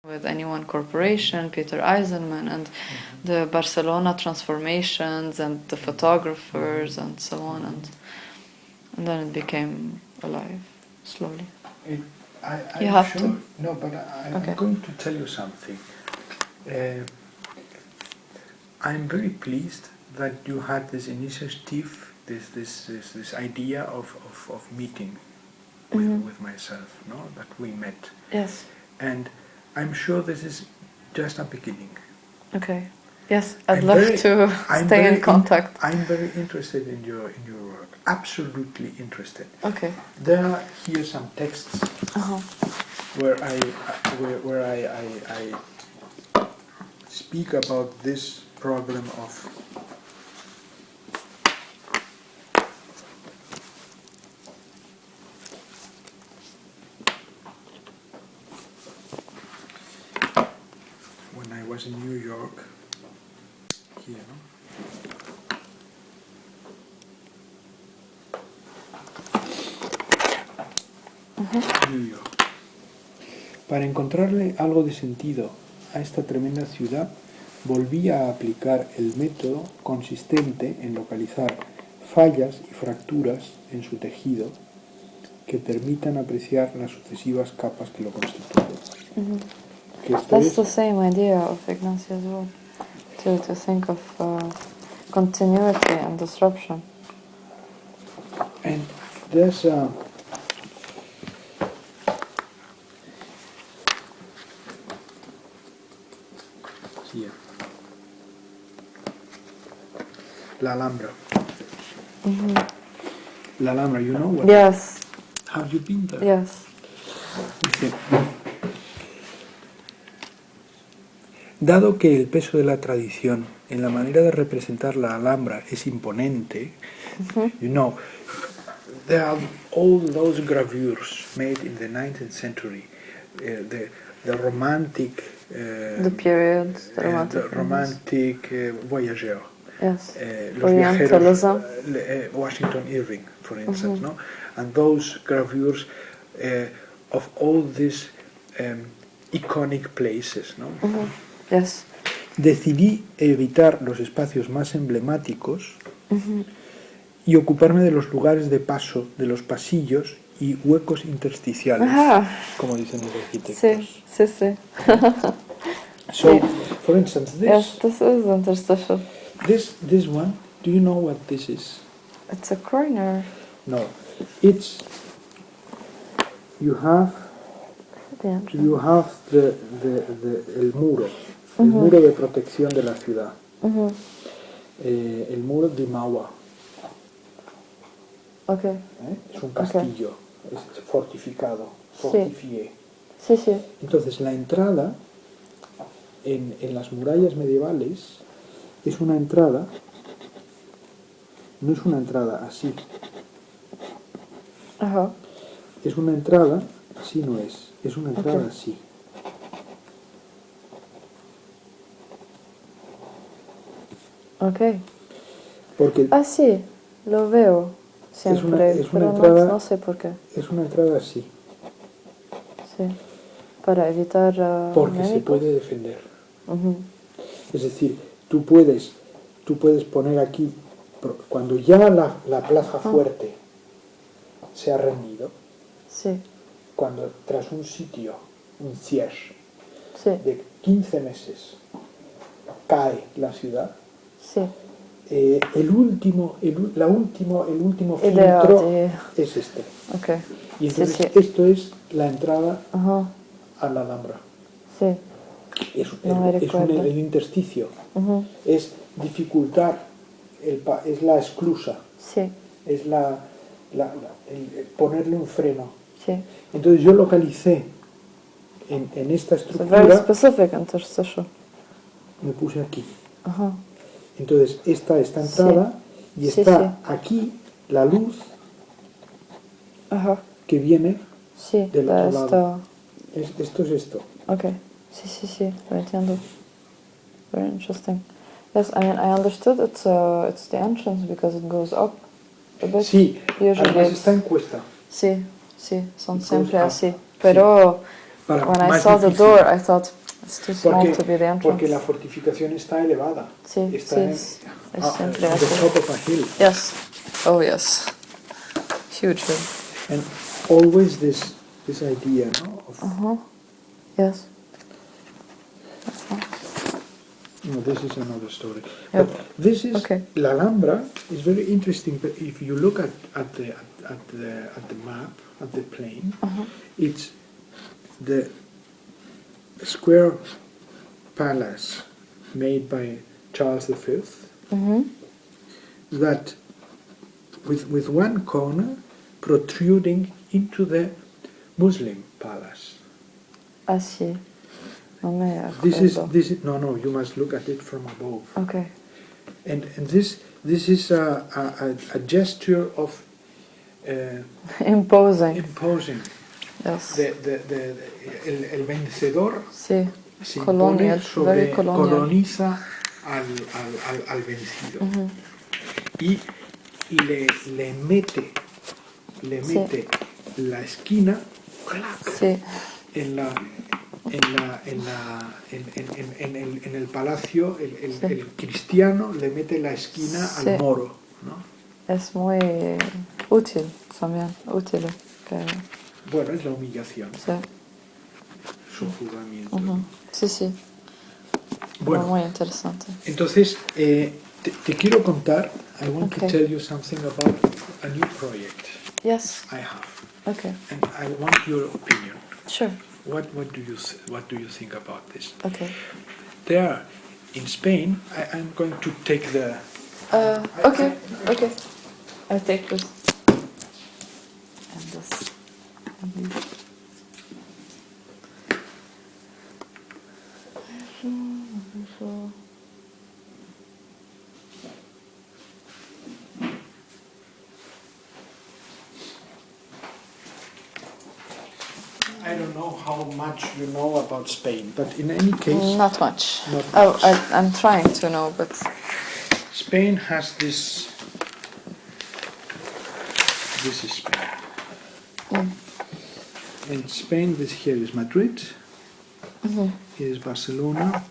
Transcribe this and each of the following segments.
with Anyone Corporation, Peter Eisenman, and the Barcelona transformations and the photographers and so on, and then it became alive slowly. I'm You have sure, to. No, but Okay. I'm going to tell you something. I'm very pleased that you had this initiative, this idea of meeting with myself, no? That we met. Yes. And I'm sure this is just a beginning. Okay. Yes, I'd love to stay in contact. I'm very interested in your work. Absolutely interested. Okay. There are here some texts where I speak about this problem of when I was in New York. Here. New York. Para encontrarle algo de sentido a esta tremenda ciudad, volví a aplicar el método consistente en localizar fallas y fracturas en su tejido que permitan apreciar las sucesivas capas que lo constituyen. Que esto That's es, the same idea of Ignacy as well, to think of continuity and disruption. and there's here. La Alhambra. La Alhambra, you know what? Yes. Have you been there? Yes. Dice, dado que el peso de la tradición en la manera de representar la Alhambra es imponente, you know, there are all those gravures made in the 19th century, the romantic, The periods, the romantic. voyageurs. Yes. Los viajeros, Orientalism. Washington Irving, for instance, no? And those gravures of all these iconic places, no? Yes. Decidí evitar los espacios más emblemáticos y ocuparme de los lugares de paso, de los pasillos y huecos intersticiales, como dicen los arquitectos. Sí, sí, sí. So, for instance, Yes, this is interstitial. this one, do you know what this is? It's a corner. No, it's you have The entrance. el muro, el muro de protección de la ciudad, el muro de Mauá. Okay. Es un castillo, es fortificado, fortifié. Sí, sí. Entonces la entrada en las murallas medievales es una entrada, no es una entrada así, Ajá. es una entrada, así no es una entrada así. Okay. Porque Ah, sí, lo veo siempre, es una pero entrada, no sé por qué. es una entrada así, Sí. Para evitar porque se enemigos. puede defender. Es decir, tú puedes poner aquí, cuando ya la plaza fuerte se ha rendido, Sí, cuando tras un sitio, un siege sí, de 15 meses, cae la ciudad, sí. el último Idea filtro de- es este. Okay. Y entonces Sí. esto es la entrada Ajá. a la Alhambra. Sí. Es No me recuerdo. el intersticio, es dificultar, es la esclusa, Sí, es el ponerle un freno. sí. Entonces yo localicé en esta It's a very estructura, specific interstitial. me puse aquí. Ajá. Entonces esta entrada y Sí, está sí. aquí la luz Ajá. que viene Sí, del otro lado. esto. Esto es esto. Okay. Sí, lo entiendo. Very interesting. Yes, I mean, I understood it's the entrance because it goes up a bit. Sí, Usually además it's- está en cuesta. Sí, son It siempre goes up. así. Pero Para When I más saw the difícil. door, I thought it's too small Porque, to be the porque entrance. la fortificación está elevada. Sí, Está sí, en, es on siempre the así. top of a hill. Yes. Oh, yes. Huge hill. And always this idea, no? Of, Yes. no, this is another story. Yep. But this is Okay. La Alhambra is very interesting. But if you look at the map, at the plane, it's the square palace made by Charles V. That with one corner protruding into the Muslim palace. Ah, sí. No me This is acuerdo. no, you must look at it from above. Okay. And this is a gesture of Imposing. imposing. Yes. El vencedor Sí. se Colonial. impone sobre, Very colonial. coloniza al vencido. Y le mete la esquina Sí. en el palacio, el cristiano le mete la esquina Sí. al moro, ¿no? Es muy útil también. Útil. Que, Bueno, es la humillación, sí. su juzgamiento. Sí, sí. Bueno, Muy interesante. entonces te quiero contar. I want to Okay. tell you something about a new project Yes. I have, Okay. and I want your opinion. Sure. What do you think about this? Okay. There, in Spain, I'm going to take the. Okay. Okay. I take this. And this. I don't know how much you know about Spain, but in any case, Not much. Not Oh, much. I'm trying to know, but Spain has this. This is Spain. In Spain, this here is Madrid. Here is Barcelona.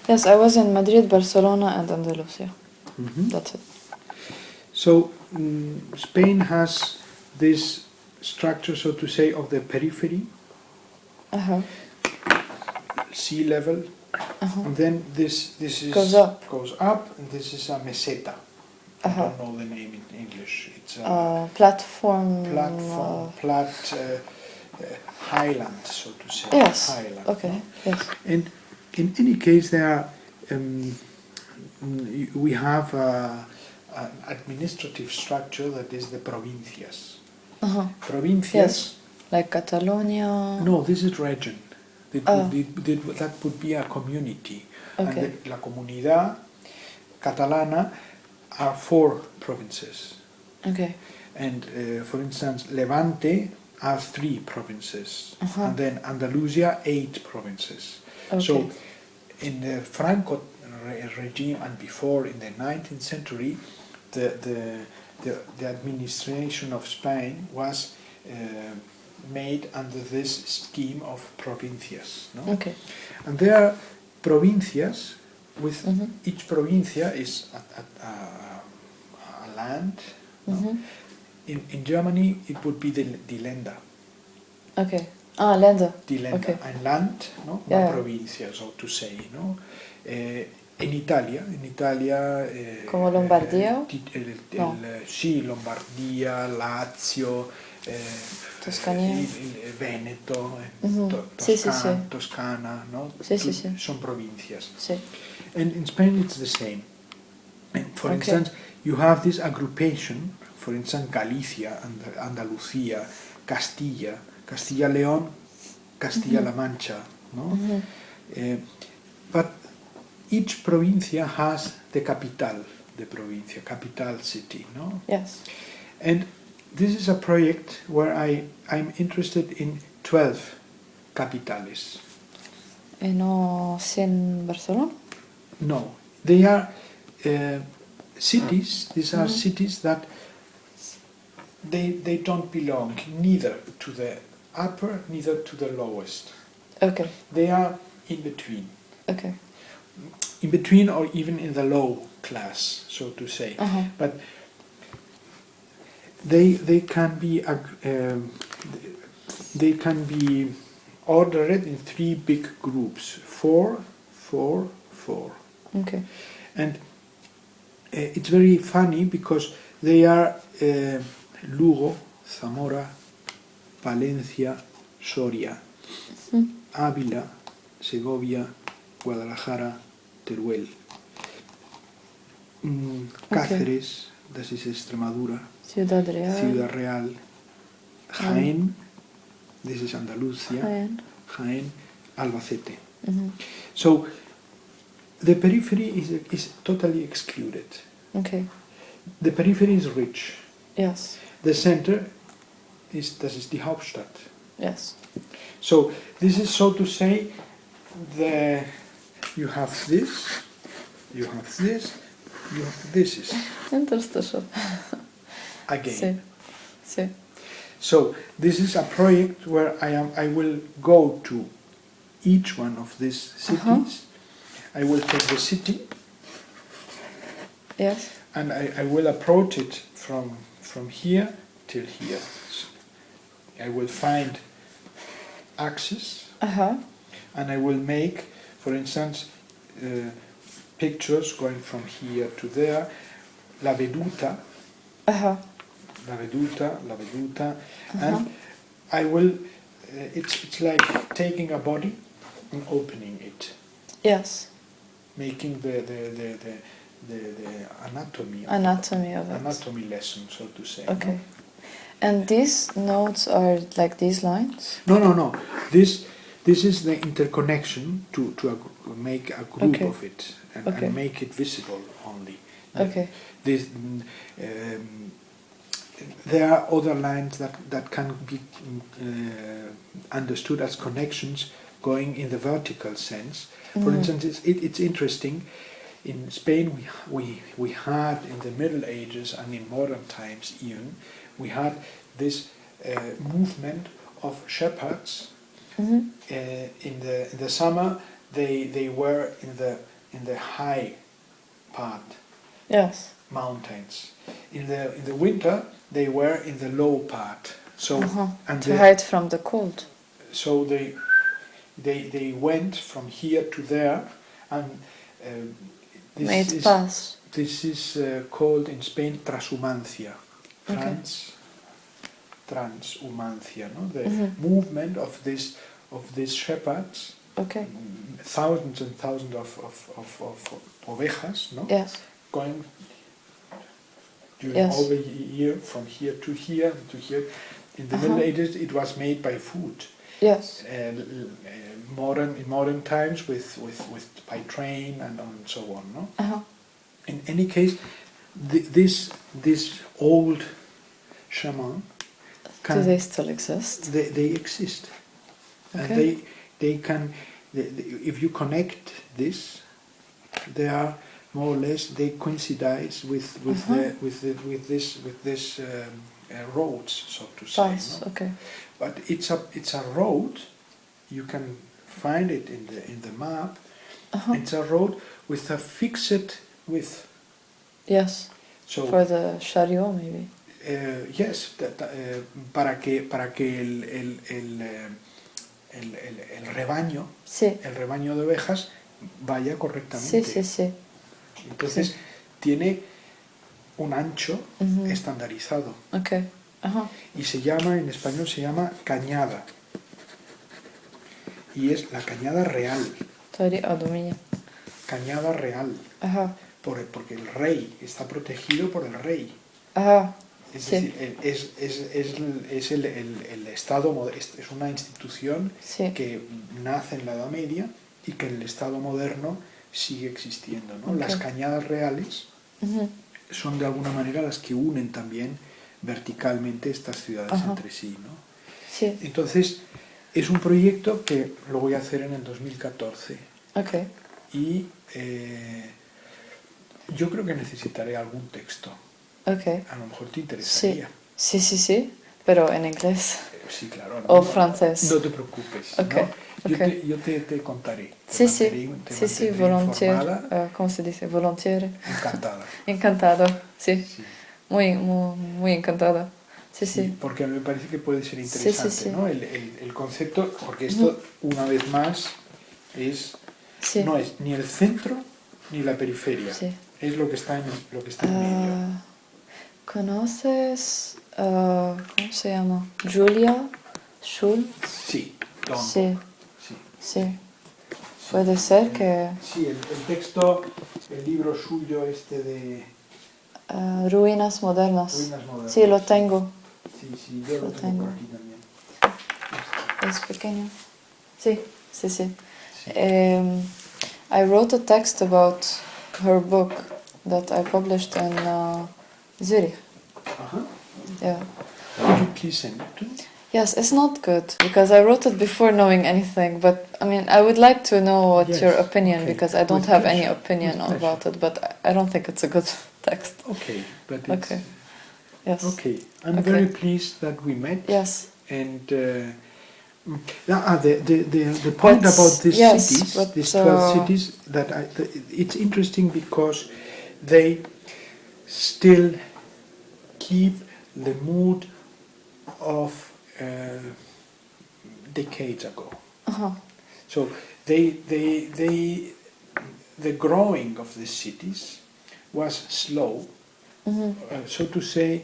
yes, I was in Madrid, Barcelona, and Andalusia. That's it. So Spain has this structure, so to say, of the periphery, sea level, and then this is Goes up. and this is a meseta. I don't know the name in English. It's a Platform. highland, so to say. Yes. Highland. Okay. Yes. And in any case, there are, we have an administrative structure that is the provincias. Provincias. Yes. Like Catalonia. No, this is region. That would be a community. Okay. And la comunidad catalana are 4 provinces. Okay. And for instance, Levante are 3 provinces. And then Andalusia, 8 provinces. Okay. So in the Franco regime and before, in the 19th century, the administration of Spain was made under this scheme of provincias. No? Okay. And there are provincias, with each provincia is a land. No? In Germany, it would be the Länder. Okay. Ah, Länder. Die Länder. Okay. Ein Land, no? Yeah. Una provincia, so to say. No? In Italia, Como Lombardia? No. Sì, Lombardia, Lazio, Toscania. il Veneto, Sì, sì, sì. Toscana, no? Sì, sì, sì. Sono provincias. Sí. And in Spain it's the same. And for Okay. instance, you have this aggregation, for instance, Galicia, Andalucía, Castilla-León, Castilla-La Mancha, no? But each provincia has the capital, the provincia, capital city, no? Yes. And this is a project where I'm interested in 12 capitales. ¿Y no sin Barcelona? No, they are cities. These are cities that they don't belong neither to the upper, neither to the lowest. Okay. They are in between. Okay. In between or even in the low class, so to say. But they can be they can be ordered in 3 big groups: 4, 4, 4. Okay. And it's very funny because they are Lugo, Zamora, Palencia, Soria, Ávila, Segovia, Guadalajara, Teruel, Cáceres, das is Extremadura, Ciudad Real. Ciudad Real, Jaén, this is Andalucía, Jaén, Albacete. So the periphery is totally excluded. Okay. The periphery is rich. Yes. The center das ist die Hauptstadt. Yes. So this is, so to say, you have this, you have this, this is Interstitial. again. Sí. So this is a project where I will go to each one of these cities. I will take the city. Yes. And I will approach it from here till here. So I will find axes, and I will make, for instance, pictures going from here to there, la veduta, la veduta, and I will, it's like taking a body and opening it. Yes. Making the anatomy of it. Anatomy lesson, so to say. Okay. No? And these nodes are like these lines? No. This is the interconnection to make a group of it and make it visible only. Okay. This, there are other lines that can be understood as connections going in the vertical sense. For instance, it's interesting. In Spain, we had in the Middle Ages and in modern times even, we had this movement of shepherds. In the summer, they were in the high part, yes, mountains. In the winter, they were in the low part. So and to hide from the cold. So they went from here to there, and this is called in Spain transhumancia. Transhumancia, no? The movement of these shepherds, thousands and thousands of ovejas, no? Yes. Going during all the year from here to here to here. In the Middle Ages, it was made by foot. Yes. In modern times with by train and so on, no? In any case, this old shaman. Do they still exist? They exist, and they can. If you connect this, they are more or less they coincide with this roads, so to say. Paths, no? Okay. But it's a road. You can find it in the map. It's a road with a fixed width. Yes. So for the chariot, maybe. Yes, para que el rebaño, el rebaño de ovejas vaya correctamente. Sí. Entonces tiene un ancho estandarizado. Okay. Y se llama, en español se llama cañada. Y es la cañada real. Cañada real. Porque el rey está protegido por el rey. Es decir, es el Estado, es una institución que nace en la Edad Media y que en el Estado moderno sigue existiendo, ¿no? Las cañadas reales son de alguna manera las que unen también verticalmente estas ciudades entre sí, ¿no? Sí. Entonces, es un proyecto que lo voy a hacer en el 2014. Y yo creo que necesitaré algún texto. A lo mejor te interesaría. Sí. pero en inglés Sí, claro. o francés. No te preocupes. Ok, ¿no? ok. Yo te contaré. Sí, Te sí, mantendré informada. volontiers, ¿cómo se dice? Volontiers. Encantada. Encantado, sí, Sí. muy encantada. Sí, Sí, sí, porque a mí me parece que puede ser sí, sí, interesante, sí. ¿no? El concepto, porque esto, una vez más, Sí. no es ni el centro ni la periferia, Sí. es lo que está lo que está en medio. ¿Conoces, cómo se llama? Julia Schultz. Sí, Don. Sí, Sí. sí. Puede ser que Sí, el texto, el libro suyo de Ruinas Modernas. Ruinas Modernas. Sí, lo tengo. Sí, yo lo tengo por aquí también. Es pequeño. Sí, sí, sí. Sí. I wrote a text about her book that I published in Zurich. Uh-huh. Yeah. Could you please send it to me? Yes, it's not good because I wrote it before knowing anything. But I mean, I would like to know what's your Yes, opinion okay. because I don't With have any pleasure, opinion with about pleasure. it. But I don't think it's a good text. Okay, but it's... Okay. Yes. Okay, I'm Okay. very pleased that we met. Yes. And the point But, about these yes, cities, but, these 12 cities, it's interesting because they still keep the mood of decades ago. Uh-huh. So the growing of the cities was slow, so to say.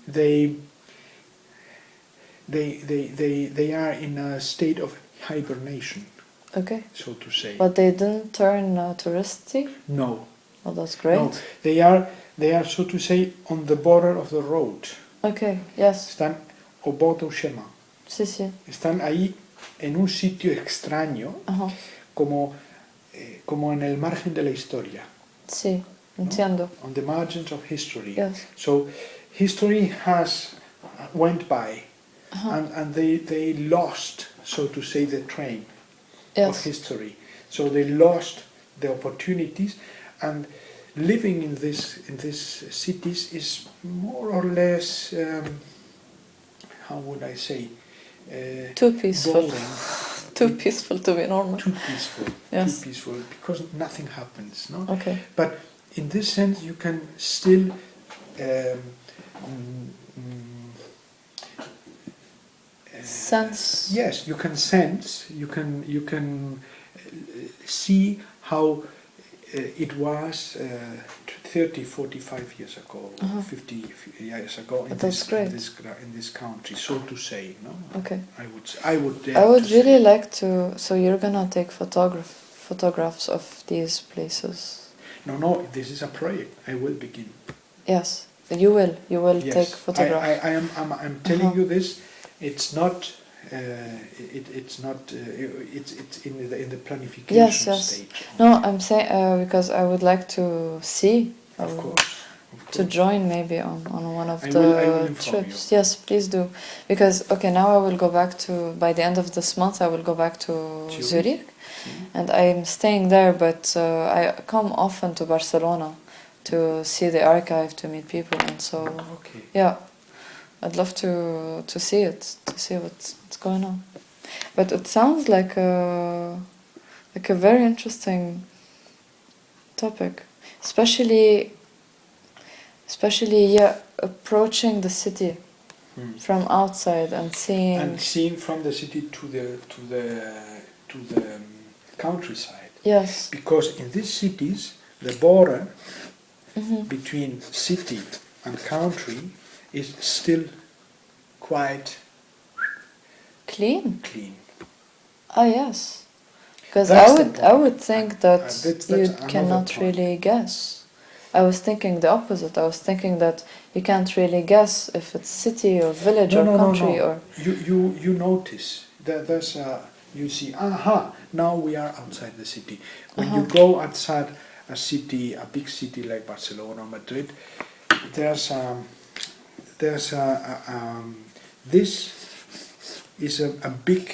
They are in a state of hibernation, Okay. so to say. But they didn't turn touristy? No. Oh, that's great. No, they are, so to say, on the border of the road. Okay, yes. Están au bord du chemin. Sí, sí. Están ahí en un sitio extraño, Ajá. como en el margen de la historia. Sí, ¿no? entiendo. On the margins of history. Yes. So history went by, and they lost, so to say, the train of history. So they lost the opportunities, and living in these cities is more or less, how would I say, too peaceful. boring. Too peaceful to be normal. Too peaceful. Yes. Too peaceful, because nothing happens, no? Okay. But in this sense, you can still sense. Yes, you can sense. You can see how it was 30, 45 years ago, 50 years ago in this country, so to say. No. Okay. I would really like to. So you're gonna take photographs of these places. No, this is a project. I will begin. Yes, you will. You will Yes. take photographs. I'm telling you this. It's not. It's not. It's in the planification stage. No, I'm saying because I would like to see. Of course. To join maybe on one of I will trips. you. Yes, please do. Because now I will go back by the end of this month I will go back to Zurich. And I'm staying there, but I come often to Barcelona to see the archive, to meet people, and so yeah, I'd love to see it, to see what's going on. But it sounds like a very interesting topic, especially approaching the city from outside and seeing from the city to the countryside. Yes. Because in these cities, the border between city and country is still quite clean. Ah, yes. Because I would think that you cannot point. really guess. I was thinking the opposite. I was thinking that you can't really guess if it's city or village or country or. You notice that there's you see. Now we are outside the city. When you go outside a city, a big city like Barcelona or Madrid, this is a big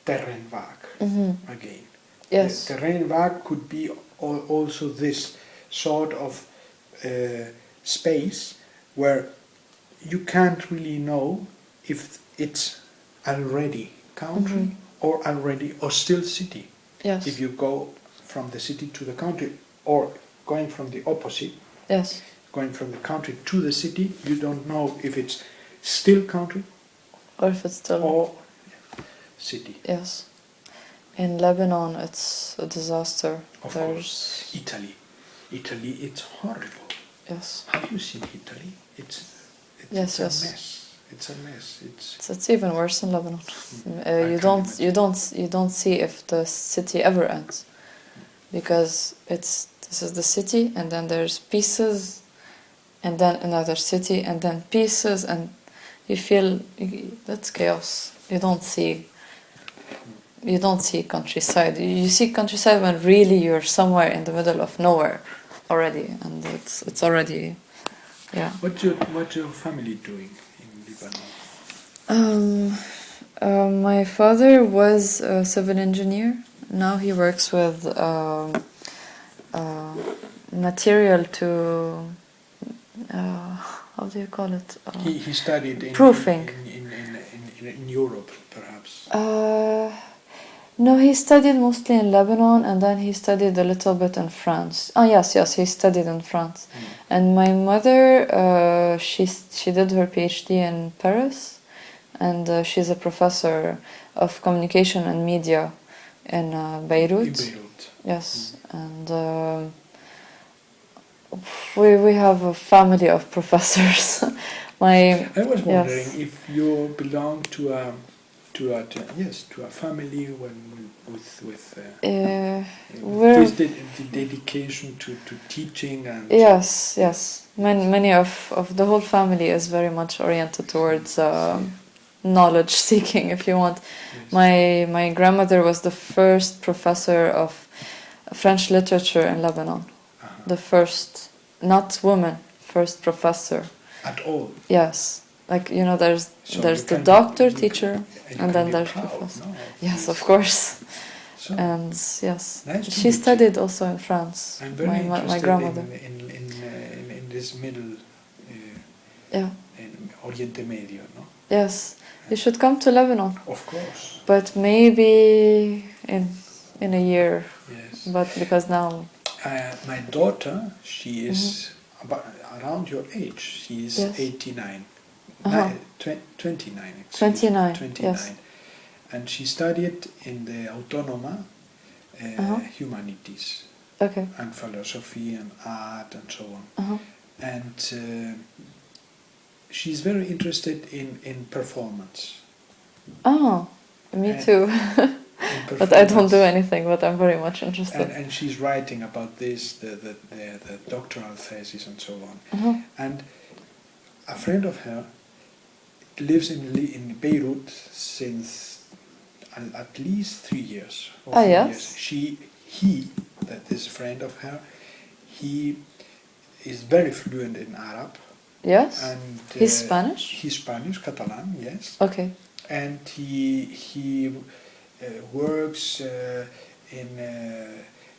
terrain vague again. Yes. The terrain vague could be also this sort of space where you can't really know if it's already country or already or still city. Yes. If you go from the city to the country, or going from the opposite, Yes. going from the country to the city, you don't know if it's still country Or if it's still. or city. Yes. In Lebanon, it's a disaster. Of There's. course. Italy, it's horrible. Yes. Have you seen Italy? It's Yes, a yes. mess. It's a mess. It's even worse in Lebanon. You don't see if the city ever ends, because this is the city, and then there's pieces, and then another city, and then pieces, and you feel that's chaos. You don't see countryside. You see countryside when really you're somewhere in the middle of nowhere already, and it's already, yeah. What's your family doing in Lebanon? My father was a civil engineer. Now he works with material to how do you call it? He studied proofing. In Europe, perhaps. No, he studied mostly in Lebanon, and then he studied a little bit in France. Yes, he studied in France. And my mother, she did her PhD in Paris, and she's a professor of communication and media in Beirut. In Beirut. Yes, and we have a family of professors. I was wondering if you belong to a family with the dedication to teaching and yes. Many of the whole family is very much oriented towards knowledge seeking, if you want. Yes. My grandmother was the first professor of French literature in Lebanon. The first, not woman, first professor. At all? Yes. Like, there's the doctor, teacher, and then there's professor. No, yes, of course. So, and yes, nice she studied also in France. I'm very interested my grandmother. In this middle, in Oriente Medio, no? Yes, you should come to Lebanon. Of course. But maybe in a year. Yes. But because now. My daughter, she is around your age. She is 89. 29. 29. Yes. And she studied in the Autónoma humanities. Okay. And philosophy and art and so on. And she's very interested in performance. Oh, me too. But I don't do anything, but I'm very much interested. And she's writing about this, the doctoral thesis and so on. And a friend of her lives in Beirut since at least 3 years. Or 4 yes? years. That is a friend of her, he is very fluent in Arab. Yes? And he's Spanish? He's Spanish, Catalan, yes. Okay. And he works in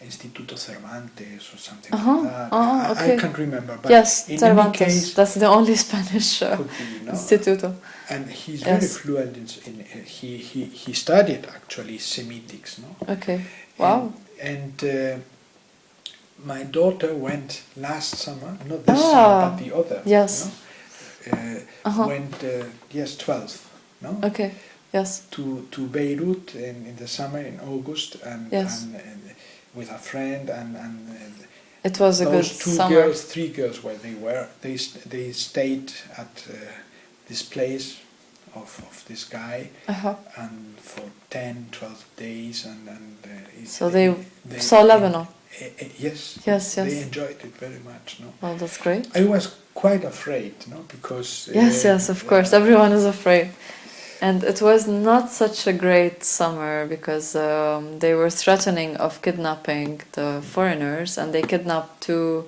Instituto Cervantes or something like that. Okay. I can't remember. But yes, in Cervantes. Any case, that's the only Spanish Instituto. And he's very fluent in he studied actually Semitics, no? Okay. Wow. And my daughter went last summer, not this summer, but the other. Yes. Went 12th, no? Okay. Yes. To Beirut in the summer in August and with a friend and it was a good summer. 3 girls where they stayed at this place of this guy and for 10-12 days and so they saw Lebanon. Yes. They enjoyed it very much. No. Well, that's great. I was quite afraid, no, because yes, of course, everyone is afraid. And it was not such a great summer because they were threatening of kidnapping the foreigners, and they kidnapped 2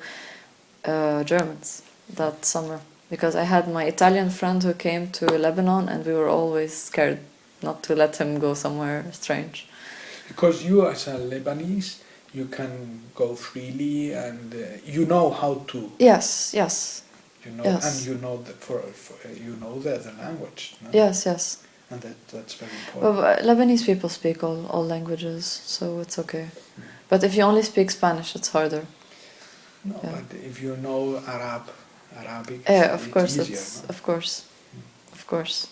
Germans that summer. Because I had my Italian friend who came to Lebanon, and we were always scared not to let him go somewhere strange. Because you, as a Lebanese, you can go freely, and you know how to. Yes. You know, Yes. and you know you know the language. No? Yes, yes. And that's very Well, important. Lebanese people speak all languages, so it's okay. But if you only speak Spanish, it's harder. No, Yeah. but if you know Arabic, Yeah, of it's course, easier. it's No? of course.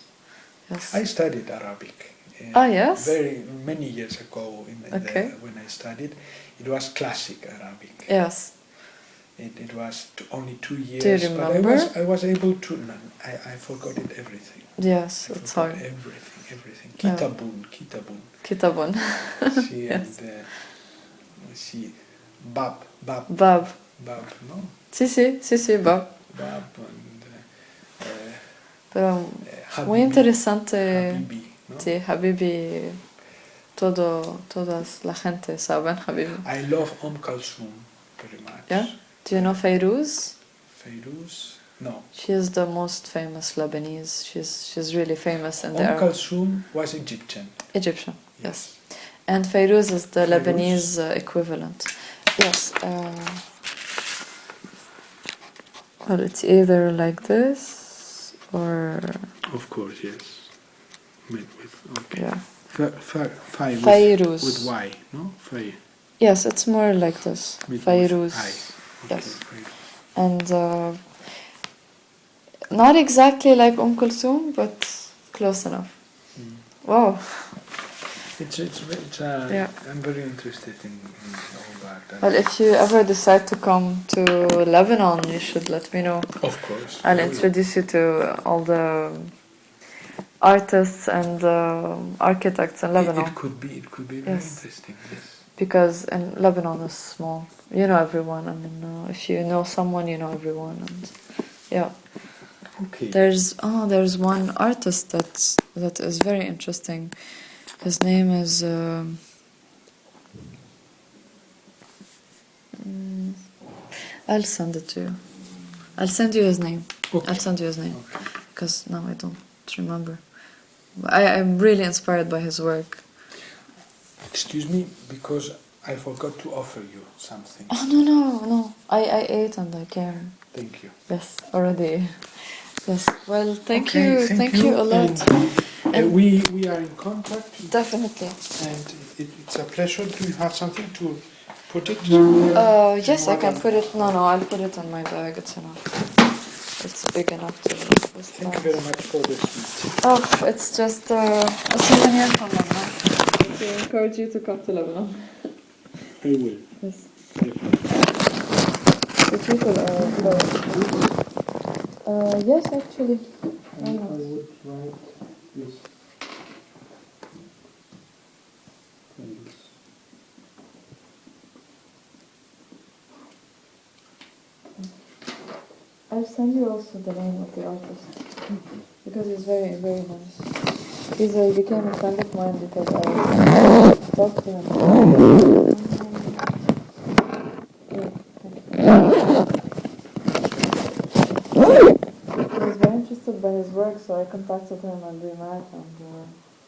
Yes. I studied Arabic. Yes. Very many years ago, Okay. when I studied, it was classic Arabic. Yes. It was only 2 years. Do you remember? But I was able to. No, I forgot it everything. Yes, I it's forgot hard. everything. Yeah. Kitabun. Kitabun. See, Yes. and see, Bab, Bab. no? Sí, Bab. Bab and Pero Habibi, muy interesante. Habibi, no? Sí, Habibi. Todas la gente saben Habibi. I love Kulthum very much. Yeah? Do you know Fairuz? Fairuz? No. She is the most famous Lebanese. She's really famous in the Kulthum was Egyptian. Egyptian, yes. And Fairuz is the Lebanese equivalent. Yes. Well, it's either like this or... Of course, yes. Okay. Yeah. Fairuz. With Y, no? Yes, it's more like this. Fairuz. Okay. Yes. And not exactly like Kulthum, but close enough. Wow. Yeah. I'm very interested in all that. Well, if you ever decide to come to Lebanon, you should let me know. Of course. I'll introduce you to all the artists and architects in Lebanon. It could be very interesting. Yes. Because in Lebanon is small. You know everyone. I mean, if you know someone, you know everyone. And yeah. Okay. There's one artist that is very interesting. His name is I'll send it to you. I'll send you his name. Okay. I'll send you his name because now I don't remember. I'm really inspired by his work. Excuse me, because I forgot to offer you something. Oh no! I ate and I came. Thank you. Yes, already. Yes. Well, thank you a lot. And we are in contact. Definitely. And it's a pleasure to have something to put it. Yes, I can put it. No, I'll put it in my bag. It's enough. It's big enough to. Thank you very much for the sweet. Oh, it's just a souvenir from Lebanon. I encourage you to come to Lebanon. I will. Yes. Definitely. The people are. Yes, actually. I would write this. I'll send you also the name of the artist because he's very, very nice. He became a friend of mine because I talked to him. I was very interested by his work, so I contacted him and we met and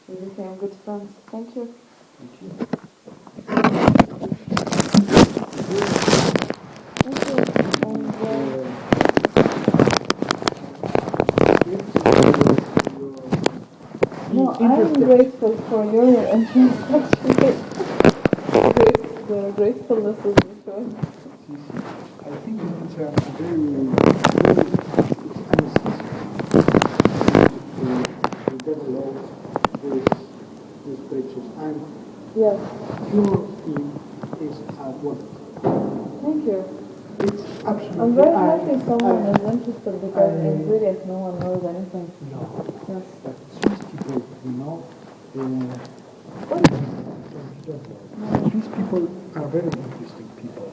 we became good friends. Thank you. Thank you. No, I'm grateful for your interest, actually. The gratefulness is mutual. I think it's a very to develop this pictures. And Yes. your team is wonderful. Thank you. It's absolutely. I'm very happy someone is interested because in Syria no one knows anything. No. Yes. But Swiss people, Swiss people are very interesting people.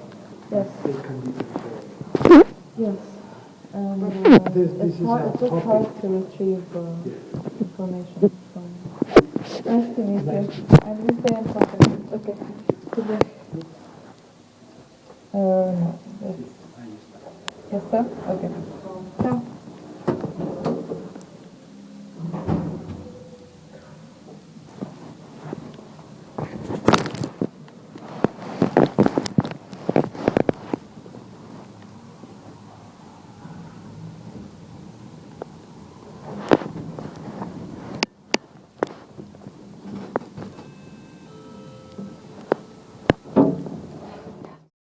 Yes. They can be very. Yes. This It's is just a hard to retrieve information from. Nice to meet you. And we stay in contact. Okay. Good luck. Yes. Yes, sir? Okay.